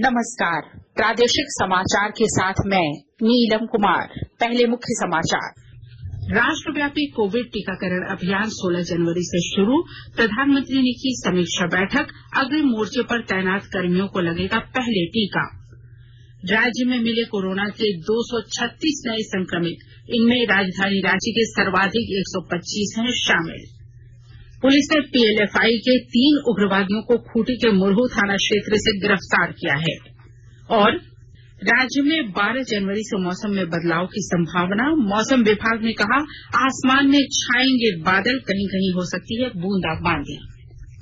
नमस्कार। प्रादेशिक समाचार के साथ मैं नीलम कुमार। पहले मुख्य समाचार। राष्ट्रव्यापी कोविड टीकाकरण अभियान 16 जनवरी से शुरू। प्रधानमंत्री ने की समीक्षा बैठक। अग्रिम मोर्चे पर तैनात कर्मियों को लगेगा पहले टीका। राज्य में मिले कोरोना के 236 नए संक्रमित, इनमें राजधानी रांची के सर्वाधिक 125 हैं शामिल। पुलिस ने पीएलएफआई के 3 उग्रवादियों को खूंटी के मुरहू थाना क्षेत्र से गिरफ्तार किया है। और राज्य में 12 जनवरी से मौसम में बदलाव की संभावना। मौसम विभाग ने कहा, आसमान में छाएंगे बादल, कहीं कहीं हो सकती है बूंदाबांदी।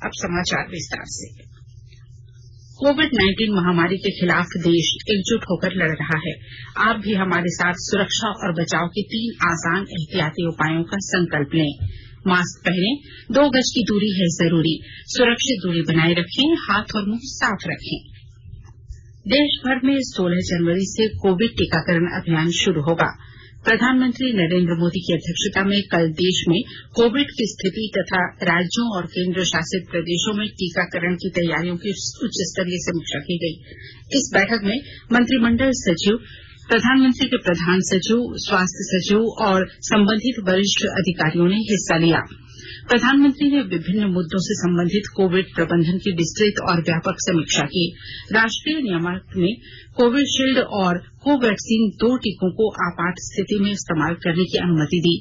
अब समाचार विस्तार से। कोविड-19 महामारी के खिलाफ देश एकजुट होकर लड़ रहा है। आप भी हमारे साथ सुरक्षा और बचाव के 3 आसान एहतियाती उपायों का संकल्प लें। मास्क पहनें, 2 गज की दूरी है जरूरी, सुरक्षित दूरी बनाए रखें, हाथ और मुंह साफ रखें। देश भर में 16 जनवरी से कोविड टीकाकरण अभियान शुरू होगा। प्रधानमंत्री नरेंद्र मोदी की अध्यक्षता में कल देश में कोविड की स्थिति तथा राज्यों और केंद्र शासित प्रदेशों में टीकाकरण की तैयारियों की उच्च स्तरीय समीक्षा की गई। इस बैठक में मंत्रिमंडल सचिव, प्रधानमंत्री के प्रधान सचिव, स्वास्थ्य सचिव और संबंधित वरिष्ठ अधिकारियों ने हिस्सा लिया। प्रधानमंत्री ने विभिन्न मुद्दों से संबंधित कोविड प्रबंधन की विस्तृत और व्यापक समीक्षा की। राष्ट्रीय नियामक ने कोविशील्ड और कोवैक्सीन 2 टीकों को आपात स्थिति में इस्तेमाल करने की अनुमति दी।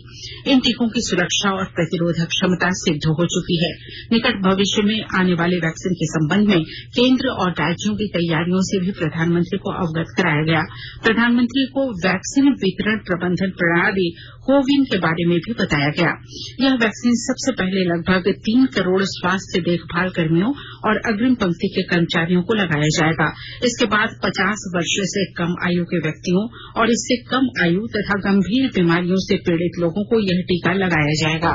इन टीकों की सुरक्षा और प्रतिरोधक क्षमता सिद्ध हो चुकी है। निकट भविष्य में आने वाले वैक्सीन के संबंध में केंद्र और राज्यों की तैयारियों से भी प्रधानमंत्री को अवगत कराया गया। प्रधानमंत्री को वैक्सीन वितरण प्रबंधन प्रणाली कोविन के बारे में भी बताया गया। यह वैक्सीन सबसे पहले लगभग 3 करोड़ स्वास्थ्य देखभाल कर्मियों और अग्रिम पंक्ति के कर्मचारियों को लगाया जाएगा। इसके बाद 50 वर्ष से कम आयु के व्यक्तियों और इससे कम आयु तथा गंभीर बीमारियों से पीड़ित लोगों को यह टीका लगाया जाएगा।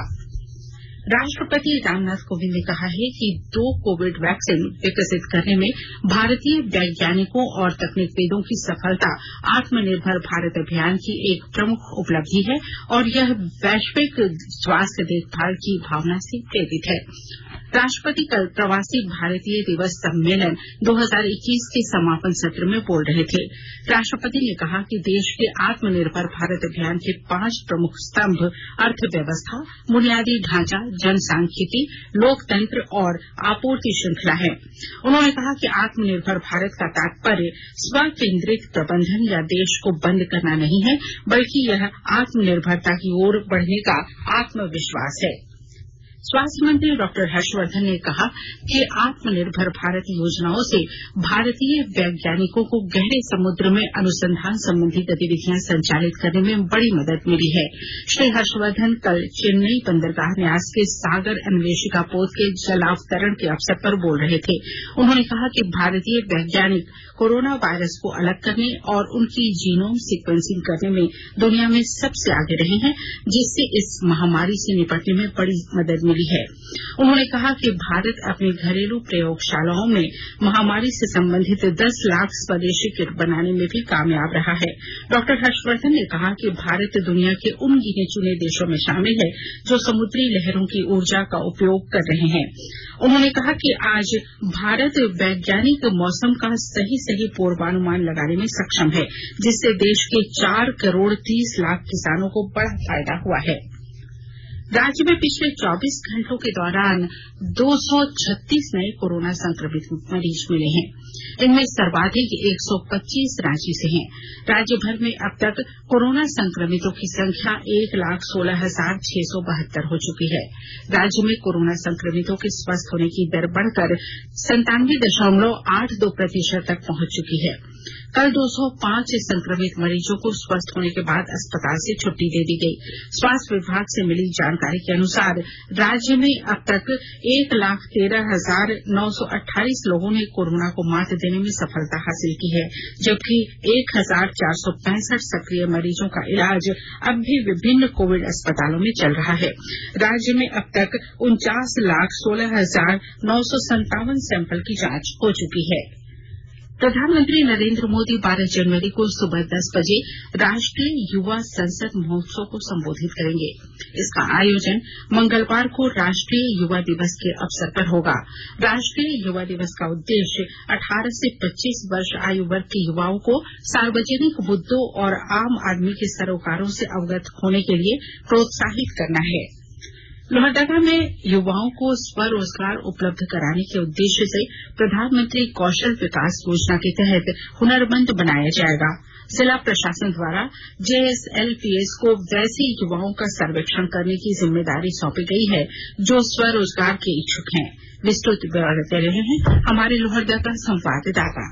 राष्ट्रपति रामनाथ कोविंद ने कहा है कि 2 कोविड वैक्सीन विकसित करने में भारतीय वैज्ञानिकों और तकनीकविदों की सफलता आत्मनिर्भर भारत अभियान की एक प्रमुख उपलब्धि है और यह वैश्विक स्वास्थ्य देखभाल की भावना से प्रेरित है। राष्ट्रपति कल प्रवासी भारतीय दिवस सम्मेलन 2021 के समापन सत्र में बोल रहे थे। राष्ट्रपति ने कहा कि देश के आत्मनिर्भर भारत अभियान के 5 प्रमुख स्तंभ अर्थव्यवस्था, बुनियादी ढांचा, जनसांख्यिकी, लोकतंत्र और आपूर्ति श्रृंखला है। उन्होंने कहा कि आत्मनिर्भर भारत का तात्पर्य स्व केंद्रित प्रबंधन या देश को बंद करना नहीं है, बल्कि यह आत्मनिर्भरता की ओर बढ़ने का आत्मविश्वास है। स्वास्थ्य मंत्री डॉक्टर हर्षवर्धन ने कहा कि आत्मनिर्भर भारत योजनाओं से भारतीय वैज्ञानिकों को गहरे समुद्र में अनुसंधान संबंधी गतिविधियां संचालित करने में बड़ी मदद मिली है। श्री हर्षवर्धन कल चेन्नई बंदरगाह न्यास के सागर अन्वेषिका पोत के जलावतरण के अवसर पर बोल रहे थे। उन्होंने कहा कि भारतीय वैज्ञानिक कोरोना वायरस को अलग करने और उनकी जीनोम सीक्वेंसिंग करने में दुनिया में सबसे आगे रहे हैं, जिससे इस महामारी से निपटने में बड़ी मदद मिली है। उन्होंने कहा कि भारत अपनी घरेलू प्रयोगशालाओं में महामारी से संबंधित 10 लाख स्वदेशी किट बनाने में भी कामयाब रहा है। डॉक्टर हर्षवर्धन ने कहा कि भारत दुनिया के उन गिने चुने देशों में शामिल है जो समुद्री लहरों की ऊर्जा का उपयोग कर रहे हैं। उन्होंने कहा कि आज भारत वैज्ञानिक मौसम का सही पूर्वानुमान लगाने में सक्षम है, जिससे देश के 4 करोड़ 30 लाख किसानों को बड़ा फायदा हुआ है। राज्य में पिछले 24 घंटों के दौरान 236 नए कोरोना संक्रमित मरीज मिले हैं। इनमें सर्वाधिक 125 रांची से हैं। राज्य भर में अब तक कोरोना संक्रमितों की संख्या 1,16,672 हो चुकी है। राज्य में कोरोना संक्रमितों के स्वस्थ होने की दर बढ़कर 97.82% तक पहुंच चुकी है। कल 205 संक्रमित मरीजों को स्वस्थ होने के बाद अस्पताल से छुट्टी दे दी गई। स्वास्थ्य विभाग से मिली जानकारी के अनुसार राज्य में अब तक 1,13,928 लोगों ने कोरोना को मात देने में सफलता हासिल की है, जबकि 1,465 सक्रिय मरीजों का इलाज अब भी विभिन्न कोविड अस्पतालों में चल रहा है। राज्य में अब तक 49,16,957 सैंपल की जांच हो चुकी है। प्रधानमंत्री नरेंद्र मोदी 12 जनवरी को सुबह 10 बजे राष्ट्रीय युवा संसद महोत्सव को संबोधित करेंगे। इसका आयोजन मंगलवार को राष्ट्रीय युवा दिवस के अवसर पर होगा। राष्ट्रीय युवा दिवस का उद्देश्य 18 से 25 वर्ष आयु वर्ग के युवाओं को सार्वजनिक मुद्दों और आम आदमी के सरोकारों से अवगत होने के लिए प्रोत्साहित करना है। लोहरदगा में युवाओं को स्वरोजगार उपलब्ध कराने के उद्देश्य से प्रधानमंत्री कौशल विकास योजना के तहत हुनरमंद बनाया जाएगा। जिला प्रशासन द्वारा JSLPS को वैसे युवाओं का सर्वेक्षण करने की जिम्मेदारी सौंपी गई है जो स्वरोजगार के इच्छुक हैं। विस्तृत ब्यौरा दे रहे हैं हमारे लोहरदगा संवाददाता।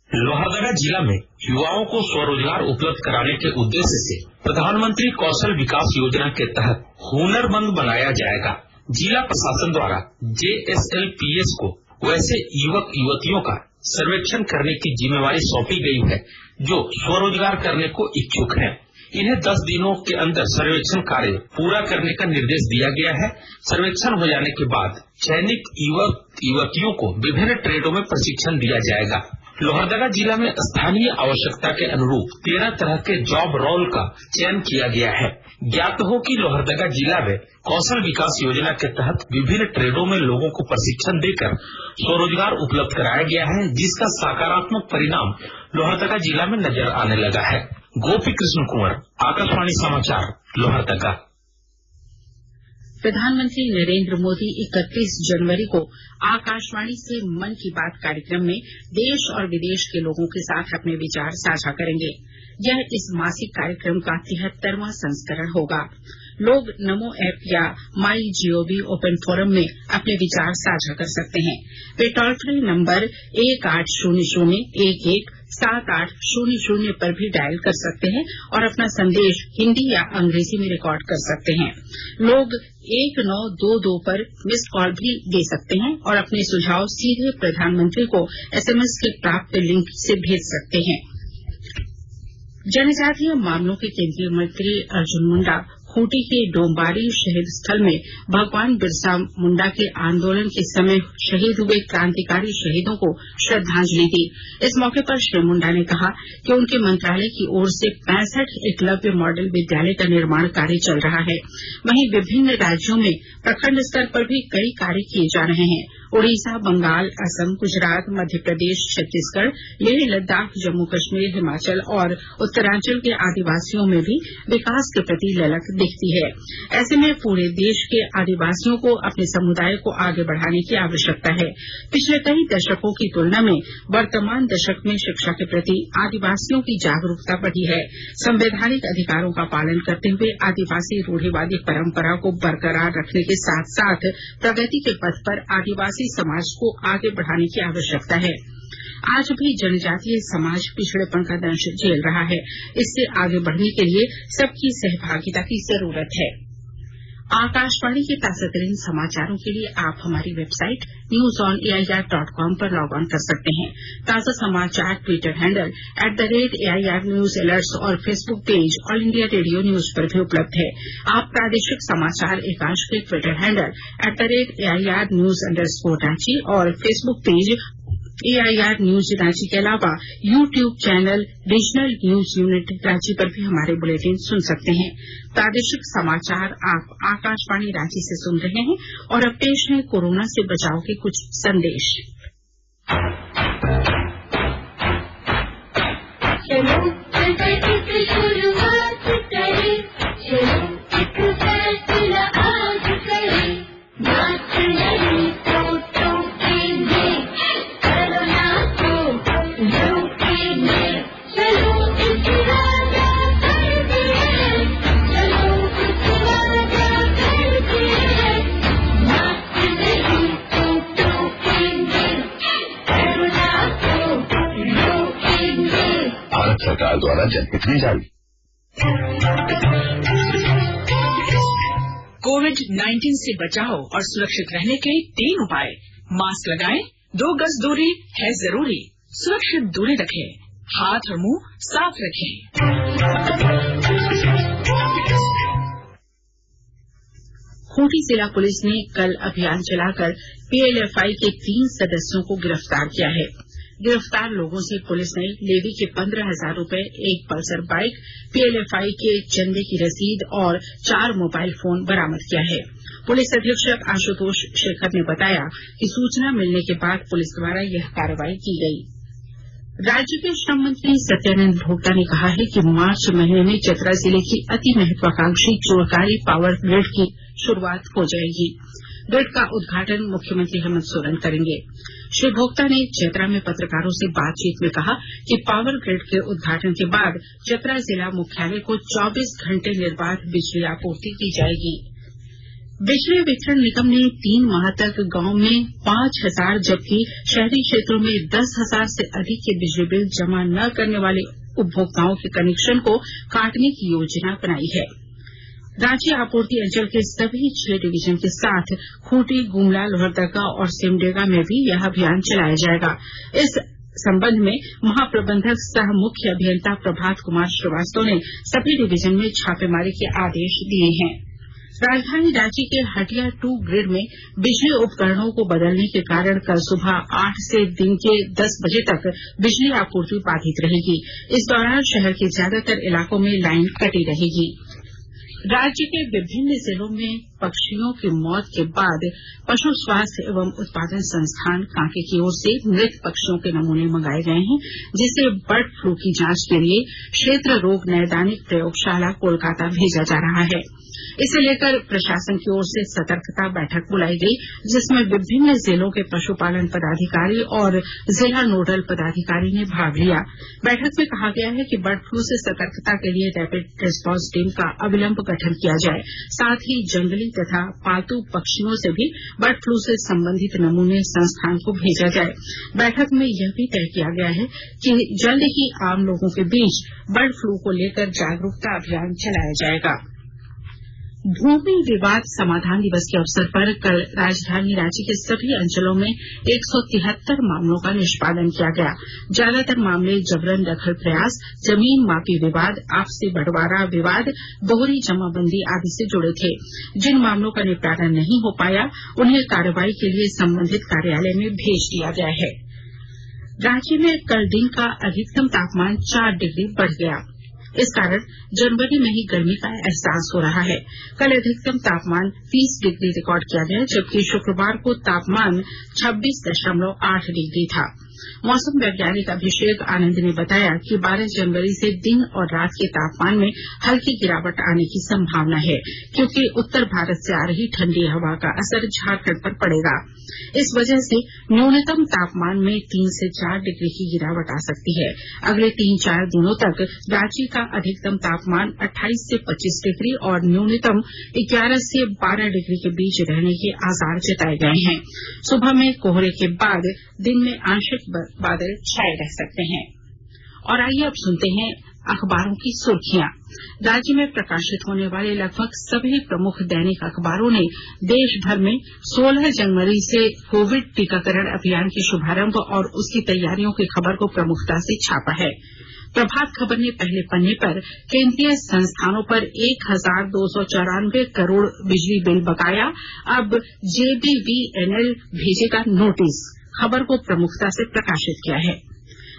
लोहरदगा जिला में युवाओं को स्वरोजगार उपलब्ध कराने के उद्देश्य से प्रधानमंत्री कौशल विकास योजना के तहत हुनरमंद बनाया जाएगा। जिला प्रशासन द्वारा JSLPS को वैसे युवक युवतियों का सर्वेक्षण करने की जिम्मेवारी सौंपी गई है जो स्वरोजगार करने को इच्छुक हैं। इन्हें 10 दिनों के अंदर सर्वेक्षण कार्य पूरा करने का निर्देश दिया गया है। सर्वेक्षण हो जाने के बाद चयनित युवक युवतियों को विभिन्न ट्रेडों में प्रशिक्षण दिया जाएगा। लोहरदगा जिला में स्थानीय आवश्यकता के अनुरूप 13 तरह के जॉब रोल का चयन किया गया है। ज्ञात हो कि लोहरदगा जिला में कौशल विकास योजना के तहत विभिन्न ट्रेडों में लोगों को प्रशिक्षण देकर स्वरोजगार उपलब्ध कराया गया है, जिसका सकारात्मक परिणाम लोहरदगा जिला में नजर आने लगा है। गोपी कृष्ण कुंवर, आकाशवाणी समाचार, लोहरदगा। प्रधानमंत्री नरेंद्र मोदी 31 जनवरी को आकाशवाणी से मन की बात कार्यक्रम में देश और विदेश के लोगों के साथ अपने विचार साझा करेंगे। यह इस मासिक कार्यक्रम का 73वां संस्करण होगा। लोग नमो ऐप या माई GOV ओपन फोरम में अपने विचार साझा कर सकते हैं। वे टोल फ्री नंबर 1800-11-7800 पर भी डायल कर सकते हैं और अपना संदेश हिंदी या अंग्रेजी में रिकॉर्ड कर सकते हैं। लोग 1922 पर मिस्ड कॉल भी दे सकते हैं और अपने सुझाव सीधे प्रधानमंत्री को SMS के प्राप्त लिंक से भेज सकते हैं। जनजातीय मामलों के केंद्रीय मंत्री अर्जुन मुंडा खूंटी के डोम्बारी शहीद स्थल में भगवान बिरसा मुंडा के आंदोलन के समय शहीद हुए क्रांतिकारी शहीदों को श्रद्धांजलि दी। इस मौके पर श्री मुंडा ने कहा कि उनके मंत्रालय की ओर से 65 एकलव्य मॉडल विद्यालय का निर्माण कार्य चल रहा है। वहीं विभिन्न राज्यों में प्रखंड स्तर पर भी कई कार्य किए जा रहे हैं। ओडिशा, बंगाल, असम, गुजरात, मध्य प्रदेश, छत्तीसगढ़, लेह लद्दाख, जम्मू कश्मीर, हिमाचल और उत्तरांचल के आदिवासियों में भी विकास के प्रति ललक दिखती है। ऐसे में पूरे देश के आदिवासियों को अपने समुदाय को आगे बढ़ाने की आवश्यकता है। पिछले कई दशकों की तुलना में वर्तमान दशक में शिक्षा के प्रति आदिवासियों की जागरूकता बढ़ी है। संवैधानिक अधिकारों का पालन करते हुए आदिवासी रूढ़िवादी परंपरा को बरकरार रखने के साथ साथ प्रगति के पथ पर आदिवासी समाज को आगे बढ़ाने की आवश्यकता है। आज भी जनजातीय समाज पिछड़ेपन का दंश झेल रहा है। इससे आगे बढ़ने के लिए सबकी सहभागिता की जरूरत है। आकाशवाणी के ताजा तरीन समाचारों के लिए आप हमारी वेबसाइट newsonair.com पर लॉग ऑन कर सकते हैं। ताजा समाचार Twitter handle @AIR News Alerts और Facebook page all India radio news पर भी उपलब्ध है। आप प्रादेशिक समाचार एकांश के ट्विटर हैंडल @AIR News_Ranchi और Facebook page AIR news Ranchi के अलावा YouTube channel regional news unit Ranchi पर भी हमारे बुलेटिन सुन सकते हैं। प्रादेशिक समाचार आप आकाशवाणी रांची से सुन रहे हैं और अब पेश है कोरोना से बचाव के कुछ संदेश। सरकार द्वारा जनहित में जारी। कोविड-19 से बचाव और सुरक्षित रहने के 3 उपाय। मास्क लगाएं, 2 गज दूरी है जरूरी, सुरक्षित दूरी रखें, हाथ और मुंह साफ रखें। खूंटी जिला पुलिस ने कल अभियान चलाकर पीएलएफआई के 3 सदस्यों को गिरफ्तार किया है। गिरफ्तार लोगों से पुलिस ने लेवी के 15,000 रूपये, एक पल्सर बाइक, पीएलएफआई के चंदे की रसीद और 4 मोबाइल फोन बरामद किया है। पुलिस अधीक्षक आशुतोष शेखर ने बताया कि सूचना मिलने के बाद पुलिस द्वारा यह कार्रवाई की गई। राज्य के श्रम मंत्री सत्यानंद भोक्ता ने कहा है कि मार्च महीने में चतरा जिले की अति महत्वाकांक्षी चोरकारी पावर ग्रिड की शुरुआत हो जाएगी। ग्रिड का उद्घाटन मुख्यमंत्री हेमंत सोरेन करेंगे। श्री भोक्ता ने चतरा में पत्रकारों से बातचीत में कहा कि पावर ग्रिड के उद्घाटन के बाद चतरा जिला मुख्यालय को 24 घंटे निर्बाध बिजली आपूर्ति की जाएगी। बिजली वितरण निगम ने 3 माह तक गांव में 5,000 जबकि शहरी क्षेत्रों में 10,000 से अधिक के बिजली बिल जमा न करने वाले उपभोक्ताओं के कनेक्शन को काटने की योजना बनाई है। राज्य आपूर्ति अंचल के सभी 6 डिवीजन के साथ खूंटी, गुमला, लोहरदगा और सिमडेगा में भी यह अभियान चलाया जाएगा। इस संबंध में महाप्रबंधक सह मुख्य अभियंता प्रभात कुमार श्रीवास्तव ने सभी डिवीजन में छापेमारी के आदेश दिए हैं। राजधानी रांची के हटिया 2 ग्रिड में बिजली उपकरणों को बदलने के कारण कल सुबह 8 से दिन के 10 बजे तक बिजली आपूर्ति बाधित रहेगी। इस दौरान शहर के ज्यादातर इलाकों में लाइन कटी रहेगी। राज्य के विभिन्न जिलों में पक्षियों की मौत के बाद पशु स्वास्थ्य एवं उत्पादन संस्थान कांके की ओर से मृत पक्षियों के नमूने मंगाए गए हैं, जिसे बर्ड फ्लू की जांच के लिए क्षेत्र रोग नैदानिक प्रयोगशाला कोलकाता भेजा जा रहा है। इसे लेकर प्रशासन की ओर से सतर्कता बैठक बुलाई गई, जिसमें विभिन्न जिलों के पशुपालन पदाधिकारी और जिला नोडल पदाधिकारी ने भाग लिया। बैठक में कहा गया है कि बर्ड फ्लू से सतर्कता के लिए रैपिड रिस्पांस टीम का अविलंब गठन किया जाए। साथ ही जंगली तथा पालतू पक्षियों से भी बर्ड फ्लू से संबंधित नमूने संस्थान को भेजा जाए। बैठक में यह भी तय किया गया है कि जल्द ही आम लोगों के बीच बर्ड फ्लू को लेकर जागरूकता अभियान चलाया जाएगा। भूमि विवाद समाधान दिवस के अवसर पर कल राजधानी रांची के सभी अंचलों में 173 मामलों का निष्पादन किया गया। ज्यादातर मामले जबरन दखल प्रयास, जमीन मापी विवाद, आपसी बंटवारा विवाद, दोहरी जमाबंदी आदि से जुड़े थे। जिन मामलों का निपटारा नहीं हो पाया, उन्हें कार्रवाई के लिए संबंधित कार्यालय में भेज दिया गया है। रांची में कल दिन का अधिकतम तापमान 4 डिग्री बढ़ गया। इस कारण जनवरी में ही गर्मी का एहसास हो रहा है। कल अधिकतम तापमान 30 डिग्री रिकॉर्ड किया गया, जबकि शुक्रवार को तापमान 26.8 डिग्री था। मौसम वैज्ञानिक अभिषेक आनंद ने बताया कि 12 जनवरी से दिन और रात के तापमान में हल्की गिरावट आने की संभावना है, क्योंकि उत्तर भारत से आ रही ठंडी हवा का असर झारखंड पर पड़ेगा। इस वजह से न्यूनतम तापमान में 3 से 4 डिग्री की गिरावट आ सकती है। अगले 3-4 दिनों तक रांची का अधिकतम तापमान 28 से 25 डिग्री और न्यूनतम 11 से 12 डिग्री के बीच रहने के आसार जताए गए हैं। सुबह में कोहरे के बाद दिन में आंशिक बादल छाए रह सकते हैं। और आइए अब सुनते हैं अखबारों की सुर्खियां। राज्य में प्रकाशित होने वाले लगभग सभी प्रमुख दैनिक अखबारों ने देश भर में 16 जनवरी से कोविड टीकाकरण अभियान के शुभारंभ और उसकी तैयारियों की खबर को प्रमुखता से छापा है। प्रभात खबर ने पहले पन्ने पर केंद्रीय संस्थानों पर 1,294 करोड़ बिजली बिल बकाया, अब जेबीवीएनएल भेजेगा नोटिस, खबर को प्रमुखता से प्रकाशित किया है।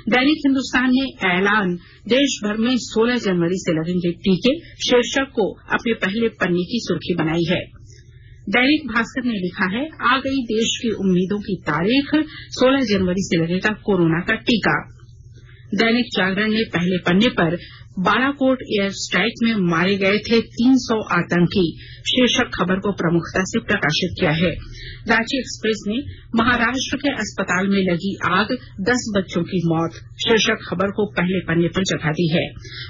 दैनिक हिन्दुस्तान ने ऐलान, देश भर में 16 जनवरी से लगेंगे टीके, शीर्षक को अपने पहले पन्ने की सुर्खी बनाई है। दैनिक भास्कर ने लिखा है, आ गई देश की उम्मीदों की तारीख, 16 जनवरी से लगेगा कोरोना का टीका। दैनिक जागरण ने पहले पन्ने पर बालाकोट एयर स्ट्राइक में मारे गए थे 300 आतंकी, शीर्षक खबर को प्रमुखता से प्रकाशित किया है। रांची एक्सप्रेस ने महाराष्ट्र के अस्पताल में लगी आग, 10 बच्चों की मौत, शीर्षक खबर को पहले पन्ने पर जगह दी है।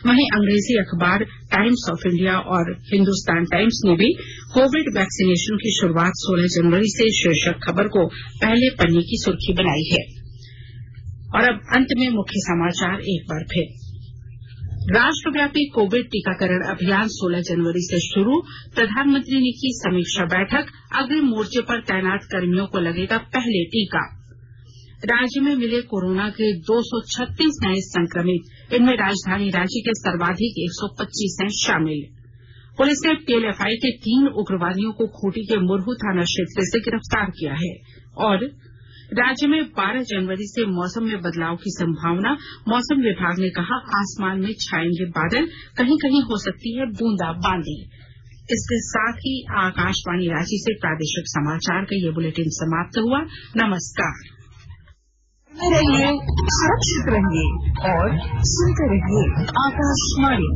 वहीं अंग्रेजी अखबार टाइम्स ऑफ इंडिया और हिन्दुस्तान टाइम्स ने भी कोविड वैक्सीनेशन की शुरुआत 16 जनवरी से, शीर्षक खबर को पहले पन्ने की सुर्खी बनाई है। और अब अंत में मुख्य समाचार एक बार फिर। राष्ट्रव्यापी कोविड टीकाकरण अभियान 16 जनवरी से शुरू, प्रधानमंत्री ने की समीक्षा बैठक, अग्रिम मोर्चे पर तैनात कर्मियों को लगेगा पहले टीका। राज्य में मिले कोरोना के 236 नए संक्रमित, इनमें राजधानी रांची के सर्वाधिक 125 हैं शामिल। पुलिस ने पीएलएफआई के 3 उग्रवादियों को खूंटी के मुरहू थाना क्षेत्र से गिरफ्तार किया है। और राज्य में 12 जनवरी से मौसम में बदलाव की संभावना, मौसम विभाग ने कहा आसमान में छाएंगे बादल, कहीं कहीं हो सकती है बूंदाबांदी। इसके साथ ही आकाशवाणी रांची से प्रादेशिक समाचार का ये बुलेटिन समाप्त हुआ। नमस्कार। रहिए, सुरक्षित रहिए और सुनते रहिए आकाशवाणी।